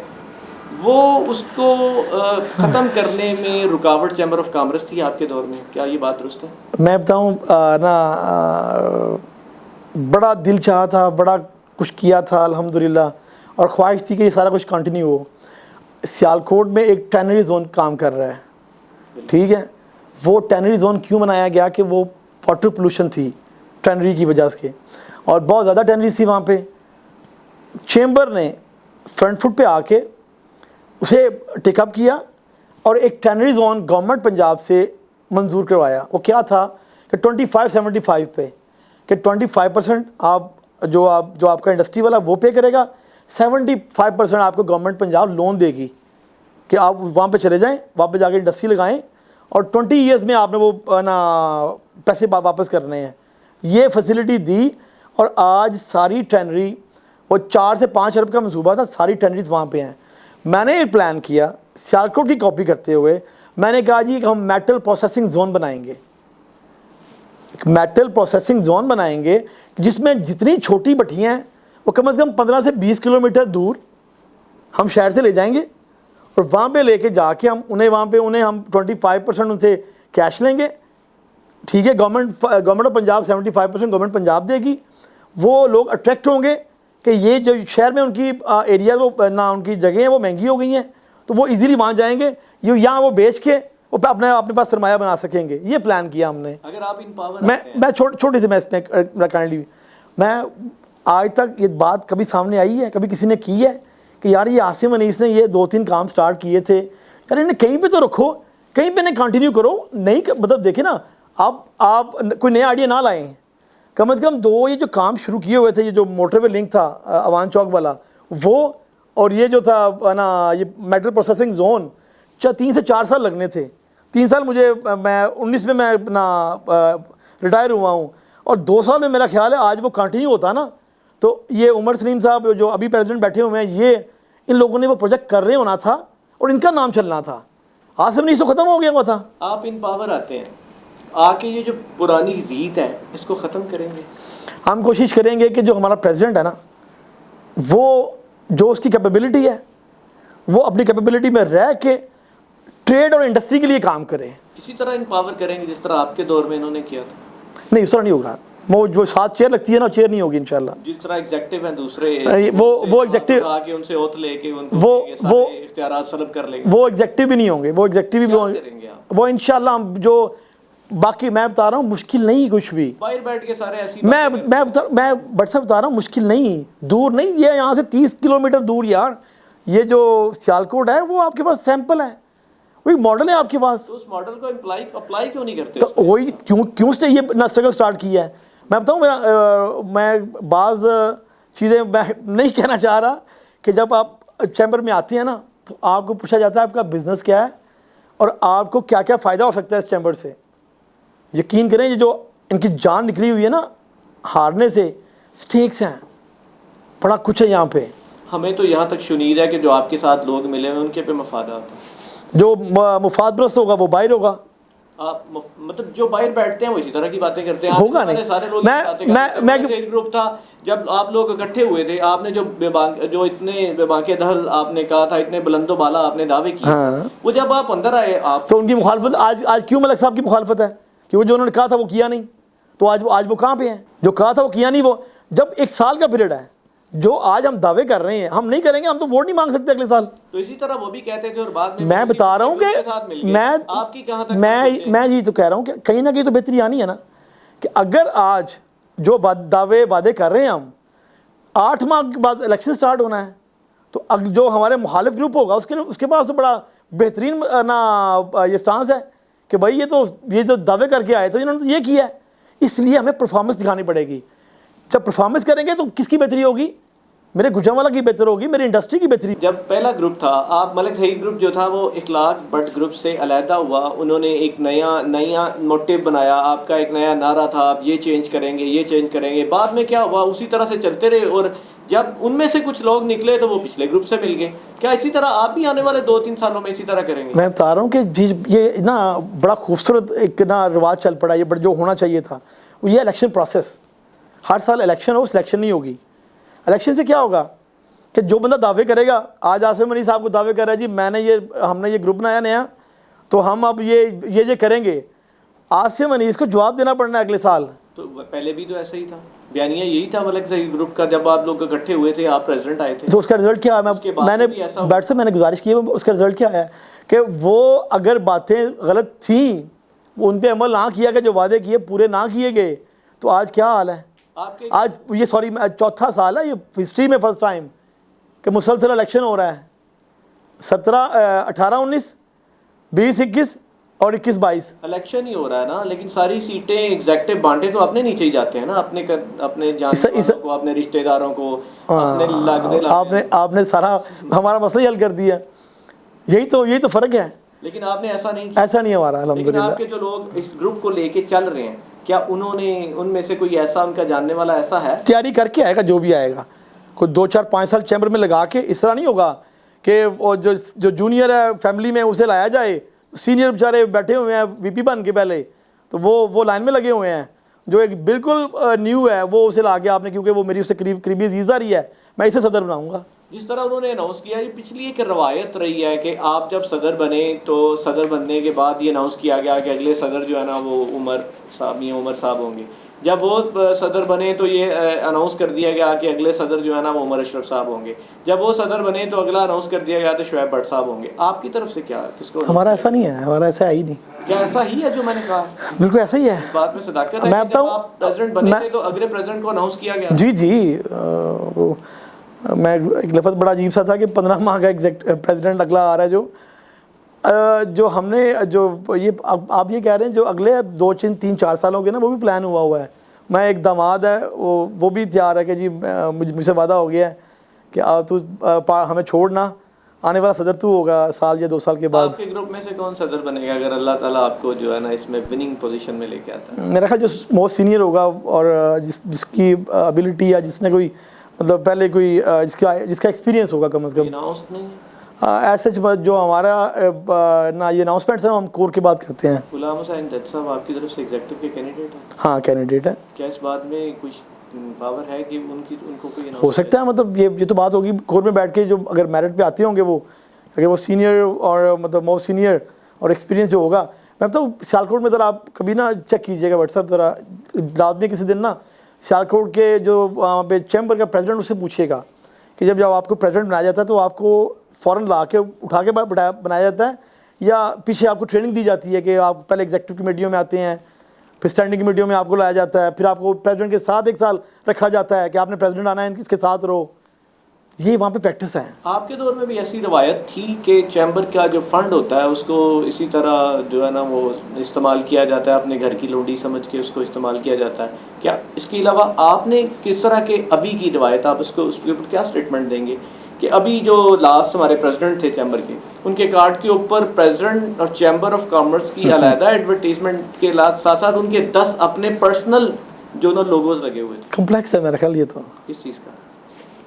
वो उसको ख़त्म करने में रुकावट चैम्बर ऑफ कॉमर्स थी आपके दौर में, क्या ये बात दुरुस्त है? मैं बताऊँ ना, बड़ा दिल चाहा था, बड़ा कुछ किया था अल्हम्दुलिल्लाह, और ख्वाहिश थी कि ये सारा कुछ कंटिन्यू हो। सियालकोट में एक टैनरी जोन काम कर रहा है, ठीक है, वो टैनरी जोन क्यों बनाया गया कि वो वाटर पोल्यूशन थी टैनरी की वजह से, और बहुत ज़्यादा टैनरीज थी वहाँ पे। चेंबर ने फ्रंट फुट पे आके उसे टेकअप किया और एक टैनरी जोन गवर्नमेंट पंजाब से मंजूर करवाया। वो क्या था कि 25/75 पे कि 25% आप जो आपका इंडस्ट्री वाला वो पे करेगा, 75% आपको गवर्नमेंट पंजाब लोन देगी कि आप वहाँ पे चले जाएं, वहाँ पे जाके इंडस्ट्री लगाएं, और 20 ईयर्स में आपने वो ना पैसे वापस करने हैं। ये फैसिलिटी दी, और आज सारी टैनरी, वो 4 से 5 अरब का मंसूबा था, सारी टैनरीज वहाँ पे हैं। मैंने एक प्लान किया सियालकोट की कॉपी करते हुए, मैंने कहा जी हम मेटल प्रोसेसिंग जोन बनाएंगे, मेटल प्रोसेसिंग जोन बनाएंगे जिसमें जितनी छोटी भट्टियाँ हैं वो कम से कम 15 से 20 किलोमीटर दूर हम शहर से ले जाएंगे, और वहाँ पे लेके जाके हम उन्हें हम 25% उनसे कैश लेंगे, ठीक है, government of Punjab 75% government Punjab देगी। वो लोग अट्रैक्ट होंगे कि ये जो शहर में उनकी एरिया वो ना उनकी जगह हैं वो महंगी हो गई हैं, तो वो इजीली वहाँ जाएंगे, ये यहाँ वो बेच के वो अपने पास सरमाया बना सकेंगे। ये प्लान किया हमने। अगर आप इन पावर मैं छोटी सी मैं इसमें काइंडली, मैं आज तक ये बात कभी सामने आई है, कभी किसी ने की है कि यार ये आसिम अनीस ने ये 2-3 काम स्टार्ट किए थे, यार इन्हें कहीं पे तो रखो, कहीं पे इन्हें कंटिन्यू करो। नहीं मतलब देखे ना, आप कोई नया आइडिया ना लाएं, कम से कम 2 ये जो काम शुरू किए हुए थे, ये जो मोटरवे लिंक था अवान चौक वाला वो, और ये जो था ना ये मेटल प्रोसेसिंग जोन, 3 से 4 साल लगने थे। 3 साल मैं 19 में मैं ना रिटायर हुआ हूँ, और 2 साल में मेरा ख्याल है आज वो कंटिन्यू होता ना, तो ये उमर सलीम साहब जो अभी प्रेसिडेंट बैठे हुए हैं, ये इन लोगों ने वो प्रोजेक्ट कर रहे होना था और इनका नाम चलना था। आसिम अनीस तो ख़त्म हो गया हुआ था। आप इन पावर आते हैं, आके ये जो पुरानी रीत है इसको ख़त्म करेंगे? हम कोशिश करेंगे कि जो हमारा प्रेसिडेंट है ना, वो जो उसकी कैपेबिलिटी है वो अपनी कैपेबिलिटी में रह के ट्रेड और इंडस्ट्री के लिए काम करे। इसी तरह इन पावर करेंगे जिस तरह आपके दौर में इन्होंने किया था? नहीं, इस तरह नहीं होगा। वो जो 7 चेयर लगती है ना, चेयर नहीं होगी इंशाल्लाह। जिस तरह एग्जेक्टिव हैं दूसरे, वो एग्जेक्टिव आके उनसे ओथ लेके उनको वो इख्तियारात सलब कर लेंगे। वो एग्जेक्टिव भी नहीं होंगे, वो एग्जेक्टिव भी वो इंशाल्लाह हम जो बाकी मैं बता रहा हूँ मुश्किल नहीं कुछ भी। बाहर बैठ के सारे ऐसी मैं बट बता रहा हूँ मुश्किल नहीं, दूर नहीं, ये यहाँ से 30 किलोमीटर दूर यार, ये जो सियालकोट है वो आपके पास सैंपल है, वही मॉडल है आपके पास। तो उस मॉडल को अप्लाई क्यों नहीं करते? तो वही क्यों ये ना स्ट्रगल स्टार्ट किया है। मैं बताऊँ मैं बाज़ चीज़ें मैं नहीं कहना चाह रहा कि जब आप चैम्बर में आती हैं ना तो आपको पूछा जाता है आपका बिज़नेस क्या है और आपको क्या क्या फ़ायदा हो सकता है इस चैम्बर से। यकीन करें ये जो इनकी जान निकली हुई है ना हारने से, स्टेक्स हैं, बड़ा कुछ है यहाँ पे। हमें तो यहाँ तक शुनीद है कि जो आपके साथ लोग मिले हुए उनके पे मफादा होता है। जो मुफाद परस्त होगा वो बाहर होगा, आप मतलब जो बाहर बैठते हैं वो इसी तरह की बातें करते हैं। होगा नहीं। सारे लोग मैं एक ग्रुप था जब आप लोग इकट्ठे हुए थे, आपने जो इतने बेबाके दहल आपने कहा था, इतने बुलंदो बाला आपने दावे किए। हाँ। वो जब आप अंदर आए आप तो उनकी मुखालफत आज क्यों मलिक साहब की मुखालफत है? क्योंकि जो उन्होंने कहा था वो किया नहीं, तो आज वो कहाँ पे हैं? जो कहा था वो किया नहीं। वो जब 1 साल का पीरियड है, जो आज हम दावे कर रहे हैं हम नहीं करेंगे, हम तो वोट नहीं मांग सकते अगले साल। तो इसी तरह वो भी कहते थे और बाद में मैं बता रहा हूँ कि आपकी कहाँ तक मैं ये तो कह रहा हूँ कि कहीं ना कहीं तो बेहतरी आनी है ना, कि अगर आज जो वादे कर रहे हैं हम, 8 माह के बाद इलेक्शन स्टार्ट होना है, तो जो हमारे मुखालिफ ग्रुप होगा उसके पास तो बड़ा बेहतरीन ना ये स्टांस है कि भाई ये जो दावे करके आए तो इन्होंने तो ये किया है, इसलिए हमें परफॉर्मेंस दिखानी पड़ेगी। जब परफॉर्मेंस करेंगे तो किसकी बेहतरी होगी? मेरे गुजरांवाला की बेहतर होगी, मेरी इंडस्ट्री की बेहतरी। जब पहला ग्रुप था, आप मलिक सईद ग्रुप जो था वो इखलाक भट्ट ग्रुप से अलहदा हुआ, उन्होंने एक नया मोटिव बनाया, आपका एक नया नारा था, आप ये चेंज करेंगे। बाद में क्या हुआ? उसी तरह से चलते रहे, और जब उनमें से कुछ लोग निकले तो वो पिछले ग्रुप से मिल गए। क्या इसी तरह आप भी आने वाले 2-3 सालों में इसी तरह करेंगे? मैं बता रहा हूँ कि ये ना बड़ा खूबसूरत एक ना रिवाज चल पड़ा, ये जो होना चाहिए था वो ये इलेक्शन प्रोसेस। हर साल इलेक्शन हो, सिलेक्शन नहीं होगी। इलेक्शन से क्या होगा कि जो बंदा दावे करेगा, आज आसिम मनी साहब को दावे कर रहा है जी हमने ये ग्रुप बनाया नया, तो हम अब ये करेंगे। आसिम मनी इसको जवाब देना पड़ना है अगले साल। तो पहले भी तो ऐसा ही था, बयानिया यही था मलिक सईद ग्रुप का, जब आप लोग इकट्ठे हुए थे, आप प्रेसिडेंट आए थे, तो उसका रिजल्ट क्या है? मैंने गुजारिश की है, उसका रिजल्ट क्या है कि वो अगर बातें गलत थी, उन पर अमल ना किया गया, जो वादे किए पूरे ना किए गए, तो आज क्या हाल है? आज ये 4था साल है, ये हिस्ट्री में फर्स्ट टाइम कि मुसलसल इलेक्शन हो रहा है। 18, 19, 20, 21 और 21, 22 इलेक्शन ही हो रहा है ना, लेकिन सारी सीटें एग्जेक्टिव बांटे तो अपने नीचे ही जाते हैं ना, अपने जानने को, अपने रिश्तेदारों को, आपने सारा हमारा मसला ही हल कर दिया। यही तो फ़र्क है। लेकिन आपने ऐसा नहीं किया। ऐसा नहीं हमारा, अल्हम्दुलिल्लाह। आपके जो लोग इस ग्रुप को लेके चल रहे हैं, क्या उनमें से कोई ऐसा उनका जानने वाला ऐसा है? तैयारी करके आएगा जो भी आएगा, कोई 2, 4, 5 साल चैम्बर में लगा के। इस तरह नहीं होगा कि वो जो जूनियर है फैमिली में उसे लाया जाए, सीनियर बेचारे बैठे हुए हैं वीपी बन के पहले, तो वो लाइन में लगे हुए हैं। जो एक बिल्कुल न्यू है वो उसे ला के आपने, क्योंकि वो मेरी उससे करीबी अजीज़ा रही है, मैं इसे सदर बनाऊँगा। जिस तरह उन्होंने अनाउंस किया, ये पिछली एक रवायत रही है कि आप जब सदर बने तो सदर बनने के बाद ये अनाउंस किया गया कि अगले सदर जो है ना वो उमर साहब होंगे। जब वो सदर बने तो ये अनाउंस कर दिया गया कि अगले सदर जो है ना वो उमर अशरफ साहब होंगे। जब वो सदर बने तो अगला अनाउंस कर दिया गया तो शुएब भट्ट साहब होंगे। आपकी तरफ से क्या, किसको? हमारा ऐसा नहीं है, हमारा ऐसा है ही नहीं। क्या ऐसा ही है जो मैंने कहा? बिल्कुल ऐसा ही है। बात में सदाकत है। मैं बताऊं, आप प्रेसिडेंट बने थे तो अगले प्रेसिडेंट को अनाउंस किया गया। जी मैं एक लफ्ज़ बड़ा अजीब सा था कि 15 माह का प्रेसिडेंट अगला आ रहा है, जो हमने ये आप ये कह रहे हैं जो अगले 2, 3, 4 सालों के ना, वो भी प्लान हुआ है। मैं एक दामाद है वो भी तैयार है कि जी मुझसे वादा हो गया है कि तू हमें छोड़ना, आने वाला सदर तू होगा 1 साल या 2 साल के बाद। आपके ग्रुप में से कौन सदर बनेगा अगर अल्लाह ताला आपको जो है ना इसमें विनिंग पोजीशन में लेके आता है? मेरा ख्याल जो मोस्ट सीनियर होगा और जिसकी एबिलिटी या जिसने कोई मतलब पहले कोई जिसका एक्सपीरियंस होगा कम से कम। ऐसे जो हमारा ना ये अनाउंसमेंट्स हैं हम कोर की बात करते हैं। गुलाम हुसैन जज साहब आपकी तरफ से एग्जीक्यूटिव के कैंडिडेट हैं? हाँ कैंडिडेट है। क्या इस बात में कुछ पावर है कि उनको कोई हो सकता है? मतलब ये तो बात होगी कोर में बैठ के, जो अगर मेरिट पे आते होंगे अगर वो सीनियर और मतलब मोस्ट सीनियर और एक्सपीरियंस जो होगा। मैं बताऊँ सियालकोट में ज़रा आप कभी ना चेक कीजिएगा व्हाट्सएप, ज़रा रात में किसी दिन ना सियालकोट के जो वहाँ पे चैम्बर का प्रेसिडेंट उससे पूछिएगा कि जब आपको प्रेसिडेंट बनाया जाता है तो आपको फ़ौरन ला के उठा के बनाया जाता है या पीछे आपको ट्रेनिंग दी जाती है कि आप पहले एग्जीक्यूटिव कमेटियों में आते हैं, फिर स्टैंडिंग कमेटियों में आपको लाया जाता है, फिर आपको प्रेसिडेंट के साथ 1 साल रखा जाता है कि आपने प्रेसिडेंट आना है, इसके साथ रहो। ये वहाँ पे प्रैक्टिस है। आपके दौर में भी ऐसी रवायत थी कि चैम्बर का जो फंड होता है उसको इसी तरह जो है ना वो इस्तेमाल किया जाता है, अपने घर की लोडी समझ के उसको इस्तेमाल किया जाता है? क्या इसके अलावा आपने किस तरह के अभी की रवायत, आप उसके ऊपर क्या स्टेटमेंट देंगे कि अभी जो लास्ट हमारे प्रेसिडेंट थे चैम्बर के, उनके कार्ड के ऊपर प्रेसिडेंट और चैम्बर ऑफ कॉमर्स की अलहदा एडवर्टीजमेंट के साथ साथ उनके 10 अपने पर्सनल जो ना लोगोज लगे हुए थे? कॉम्प्लेक्स है मेरा ख्याल ये तो। किस चीज़ का?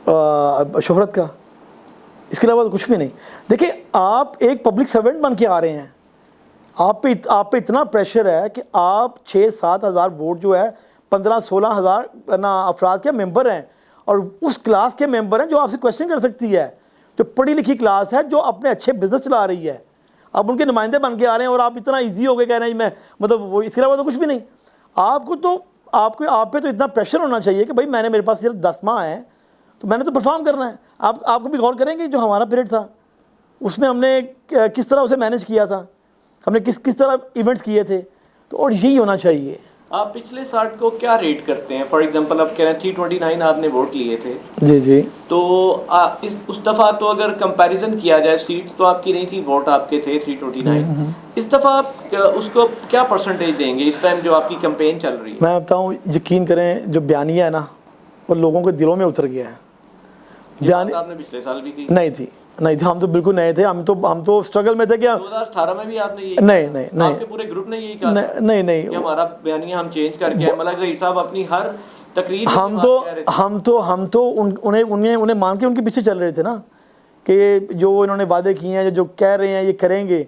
शोहरत का, इसके अलावा तो कुछ भी नहीं। देखिए आप एक पब्लिक सर्वेंट बन के आ रहे हैं, आप पे इतना प्रेशर है कि आप 6-7 हज़ार वोट जो है 15-16 हज़ार ना अफराद के मेंबर हैं, और उस क्लास के मेंबर हैं जो आपसे क्वेश्चन कर सकती है, जो पढ़ी लिखी क्लास है, जो अपने अच्छे बिजनेस चला रही है। अब उनके नुमाइंदे बन के आ रहे हैं और आप इतना ईजी हो गए कह रहे हैं मैं मतलब वो, इसके अलावा तो कुछ भी नहीं। आपको तो आप पे तो इतना प्रेशर होना चाहिए कि भाई मैंने, मेरे पास सिर्फ 10 माह हैं तो मैंने तो परफॉर्म करना है। आपको भी गौर करेंगे जो हमारा पीरियड था उसमें हमने किस तरह उसे मैनेज किया था, हमने किस तरह इवेंट्स किए थे, तो और यही होना चाहिए। आप पिछले 60 को क्या रेट करते हैं? फॉर एग्जांपल आप कह रहे हैं 329 आपने वोट लिए थे। जी जी। तो उस दफ़ा तो अगर कंपैरिजन किया जाए, सीट तो आपकी नहीं थी, वोट आपके थे 329। इस दफ़ा आप उसको क्या परसेंटेज देंगे इस टाइम जो आपकी कैंपेन चल रही है? मैं बताऊँ, यकीन करें, जो बयानिया है ना वो लोगों के दिलों में उतर गया है। आपने पिछले साल भी की? नहीं थी, हम तो बिल्कुल नए थे, हम तो स्ट्रगल में थे। क्या 2018 में भी आपने यही? नहीं आपके पूरे ग्रुप ने यही कहा? नहीं कि हमारा बयानिया हम चेंज करके मलक ज़हीर साहब अपनी हर तकरीर हम तो उन्हें मान के उनके पीछे चल रहे थे ना, कि जो इन्होंने वादे किए हैं, जो कह रहे हैं ये करेंगे।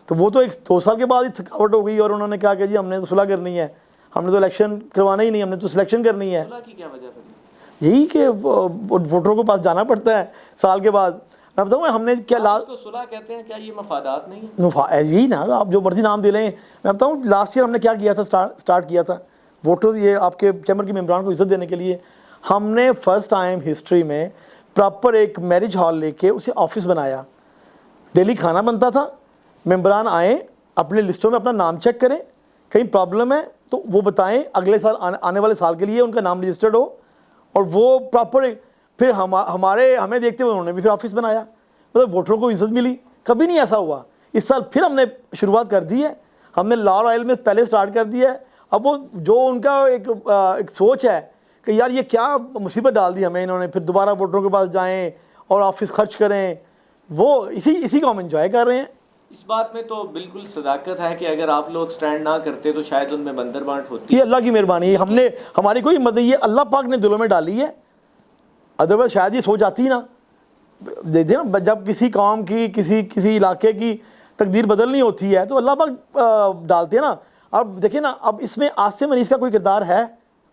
तो वो तो 2 साल के बाद ही थकावट हो गई और उन्होंने कहा कि जी हमने तो सुलह करनी है, हमने तो इलेक्शन करवाना ही नहीं, हमने तो सिलेक्शन करनी है। सुलह की क्या वजह थी? यही कि वोटरों के पास जाना पड़ता है साल के बाद। मैं बताऊँ हमने क्या लास्ट सुलह कहते हैं, क्या ये मफादात नहीं है? यही ना, आप जो मर्जी नाम दे लें। मैं बताऊँ लास्ट ईयर हमने क्या किया था, स्टार्ट किया था वोटर्स, ये आपके चैम्बर के मेम्बरान को इज्जत देने के लिए हमने फर्स्ट टाइम हिस्ट्री में प्रॉपर एक मैरिज हॉल लेके उसे ऑफिस बनाया। डेली खाना बनता था, मेम्बरान आए, अपने लिस्टों में अपना नाम चेक करें, कहीं प्रॉब्लम है तो वो बताएं, अगले साल आने वाले साल के लिए उनका नाम रजिस्टर्ड हो, और वो प्रॉपर फिर हमें देखते हुए उन्होंने भी फिर ऑफिस बनाया। मतलब वोटरों को इज्जत मिली, कभी नहीं ऐसा हुआ। इस साल फिर हमने शुरुआत कर दी है, हमने लाहौर ऑयल में पहले स्टार्ट कर दिया है। अब वो जो उनका एक सोच है कि यार ये क्या मुसीबत डाल दी हमें इन्होंने, फिर दोबारा वोटरों के पास जाएं और ऑफिस खर्च करें, वो इसी को हम इंजॉय कर रहे हैं। इस बात में तो बिल्कुल सदाकत है कि अगर आप लोग स्टैंड ना करते तो शायद उनमें बंदर बांट होती। ये अल्लाह की मेहरबानी है, हमारी कोई मदद, ये अल्लाह पाक ने दिलों में डाली है, अदरवाइज शायद ये सोच आती ना। देखिए ना, जब किसी कौम की किसी इलाके की तकदीर बदलनी होती है तो अल्लाह पाक डालते हैं ना। अब देखिए ना, अब इसमें आसिम अनीस का कोई किरदार है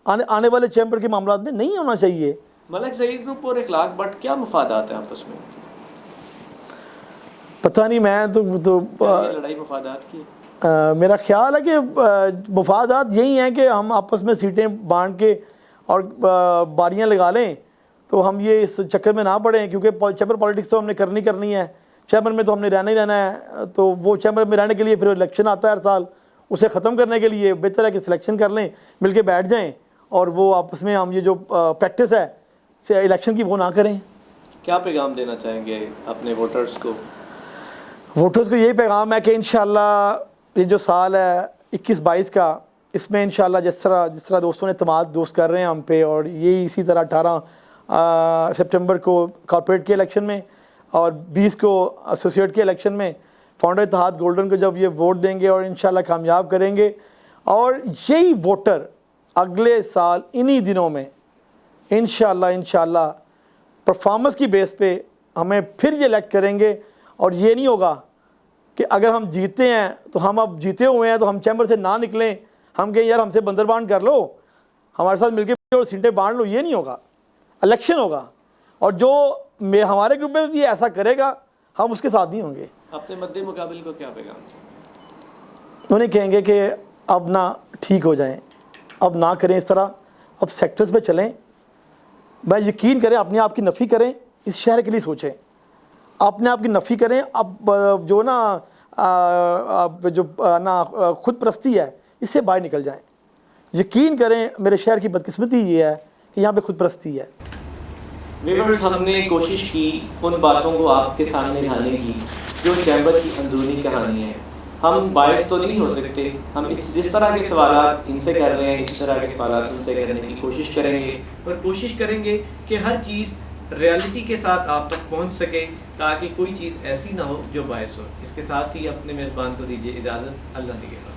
आने वाले चैम्बर के मामला में? नहीं होना चाहिए। मलक ज़हीर ग्रुप और इखलाक बट क्या मुफादात हैं आपस में? पता नहीं, मैं तो लड़ाई मुफादात की? मेरा ख्याल है कि मुफादात यही हैं कि हम आपस में सीटें बांट के और बारियां लगा लें, तो हम ये इस चक्कर में ना पड़ें, क्योंकि चैम्बर पॉलिटिक्स तो हमने करनी है, चैम्बर में तो हमने रहना ही रहना है। तो वो चैम्बर में रहने के लिए फिर इलेक्शन आता है हर साल, उसे ख़त्म करने के लिए बेहतर है कि सिलेक्शन कर लें, मिल के बैठ जाएँ, और वो आपस में हम ये जो प्रैक्टिस है इलेक्शन की वो ना करें। क्या पैगाम देना चाहेंगे अपने वोटर्स को? वोटर्स को यही पैगाम है कि इंशाल्लाह ये जो साल है 21-22 का, इसमें इंशाल्लाह जिस तरह दोस्तों ने तमाम दोस्त कर रहे हैं हम पे, और ये इसी तरह 18 सितंबर को कॉर्पोरेट के इलेक्शन में और 20 को एसोसिएट के इलेक्शन में फाउंडर इत्तेहाद गोल्डन को जब ये वोट देंगे और इंशाल्लाह कामयाब करेंगे, और यही वोटर अगले साल इन्हीं दिनों में इंशाल्लाह परफॉर्मेंस की बेस पे हमें फिर ये इलेक्ट करेंगे। और ये नहीं होगा कि अगर हम जीते हैं तो हम अब जीते हुए हैं तो हम चैम्बर से ना निकलें, हम कहें यार हमसे बंदर बांट कर लो, हमारे साथ मिलके और सीटें बांट लो। ये नहीं होगा, इलेक्शन होगा, और जो हमारे ग्रुप में भी ऐसा करेगा हम उसके साथ नहीं होंगे। अपने मद्दे मुकाबिल को क्या पैगाम? उन्हें कहेंगे कि अब ना ठीक हो जाएं, अब ना करें इस तरह, अब सेक्टर्स पे चलें। मैं यकीन करें, अपने आप की नफ़ी करें, इस शहर के लिए सोचें, अपने आप की नफ़ी करें। अब जो खुद परस्ती है इससे बाहर निकल जाएं। यकीन करें मेरे शहर की बदकिस्मती ये है कि यहाँ पे खुद परस्ती है। व्यूअर्स, हमने कोशिश की उन बातों को आपके सामने लाने की जो चैम्बर की अंदरूनी कहानी है। हम बायस तो नहीं हो सकते, हम जिस तरह के सवाल इनसे कर रहे हैं इसी तरह के सवाल उनसे करने की कोशिश करेंगे, और कोशिश करेंगे कि हर चीज़ रियलिटी के साथ आप तक पहुंच सके, ताकि कोई चीज़ ऐसी ना हो जो बायस हो। इसके साथ ही अपने मेज़बान को दीजिए इजाज़त। अल्लाह निगहबान।